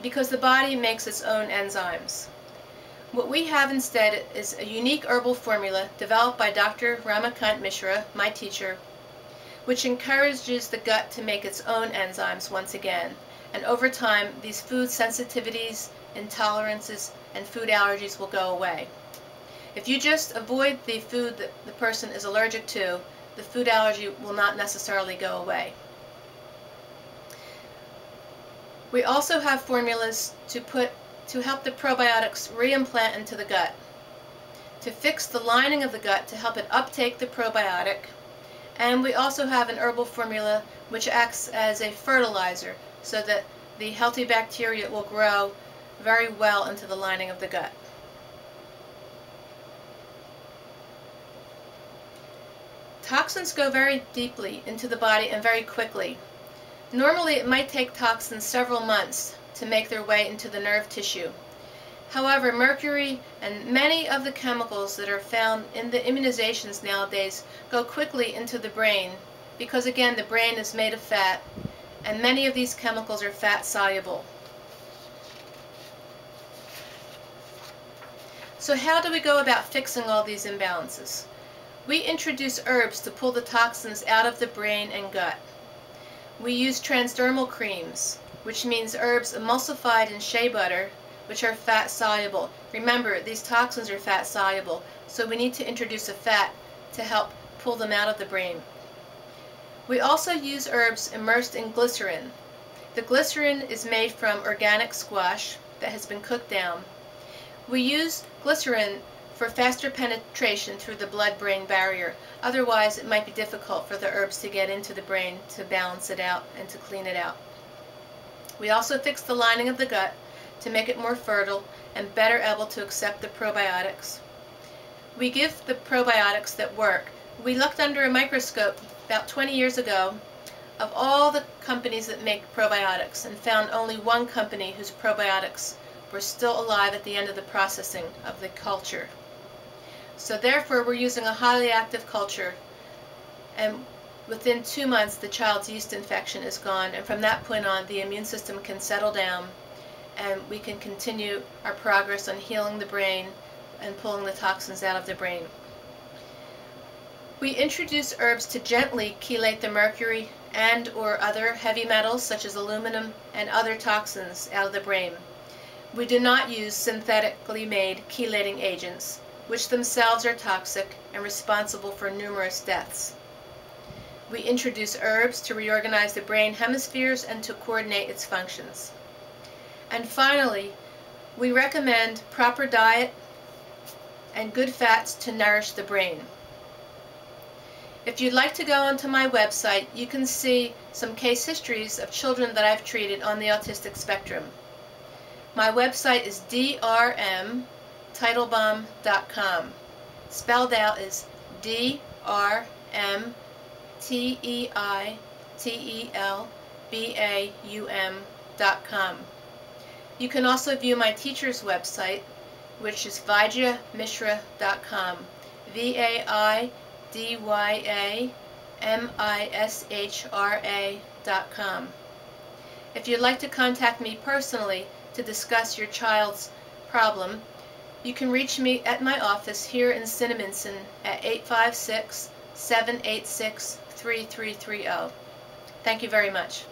because the body makes its own enzymes. What we have instead is a unique herbal formula developed by Dr. Ramakant Mishra, my teacher, which encourages the gut to make its own enzymes once again. And over time, these food sensitivities, intolerances, and food allergies will go away. If you just avoid the food that the person is allergic to, the food allergy will not necessarily go away. We also have formulas to help the probiotics reimplant into the gut, to fix the lining of the gut to help it uptake the probiotic, and we also have an herbal formula which acts as a fertilizer so that the healthy bacteria will grow very well into the lining of the gut. Toxins go very deeply into the body and very quickly. Normally it might take toxins several months to make their way into the nerve tissue. However, mercury and many of the chemicals that are found in the immunizations nowadays go quickly into the brain because, again, the brain is made of fat and many of these chemicals are fat soluble. So how do we go about fixing all these imbalances? We introduce herbs to pull the toxins out of the brain and gut. We use transdermal creams, which means herbs emulsified in shea butter, which are fat soluble. Remember, these toxins are fat soluble, so we need to introduce a fat to help pull them out of the brain. We also use herbs immersed in glycerin. The glycerin is made from organic squash that has been cooked down. We use glycerin for faster penetration through the blood-brain barrier. Otherwise, it might be difficult for the herbs to get into the brain to balance it out and to clean it out. We also fix the lining of the gut to make it more fertile and better able to accept the probiotics. We give the probiotics that work. We looked under a microscope about 20 years ago of all the companies that make probiotics and found only one company whose probiotics were still alive at the end of the processing of the culture. So therefore we're using a highly active culture, and within 2 months the child's yeast infection is gone, and from that point on the immune system can settle down and we can continue our progress on healing the brain and pulling the toxins out of the brain. We introduce herbs to gently chelate the mercury and or other heavy metals such as aluminum and other toxins out of the brain. We do not use synthetically made chelating agents, which themselves are toxic and responsible for numerous deaths. We introduce herbs to reorganize the brain hemispheres and to coordinate its functions. And finally, we recommend proper diet and good fats to nourish the brain. If you'd like to go onto my website, you can see some case histories of children that I've treated on the autistic spectrum. My website is DrMarianneTeitelbaum.com. Spelled out is DrMTeitelbaum.com. You can also view my teacher's website, which is VaidyaMishra.com. VaidyaMishra.com. If you'd like to contact me personally to discuss your child's problem, you can reach me at my office here in Cinnaminson at 856-786-3330. Thank you very much.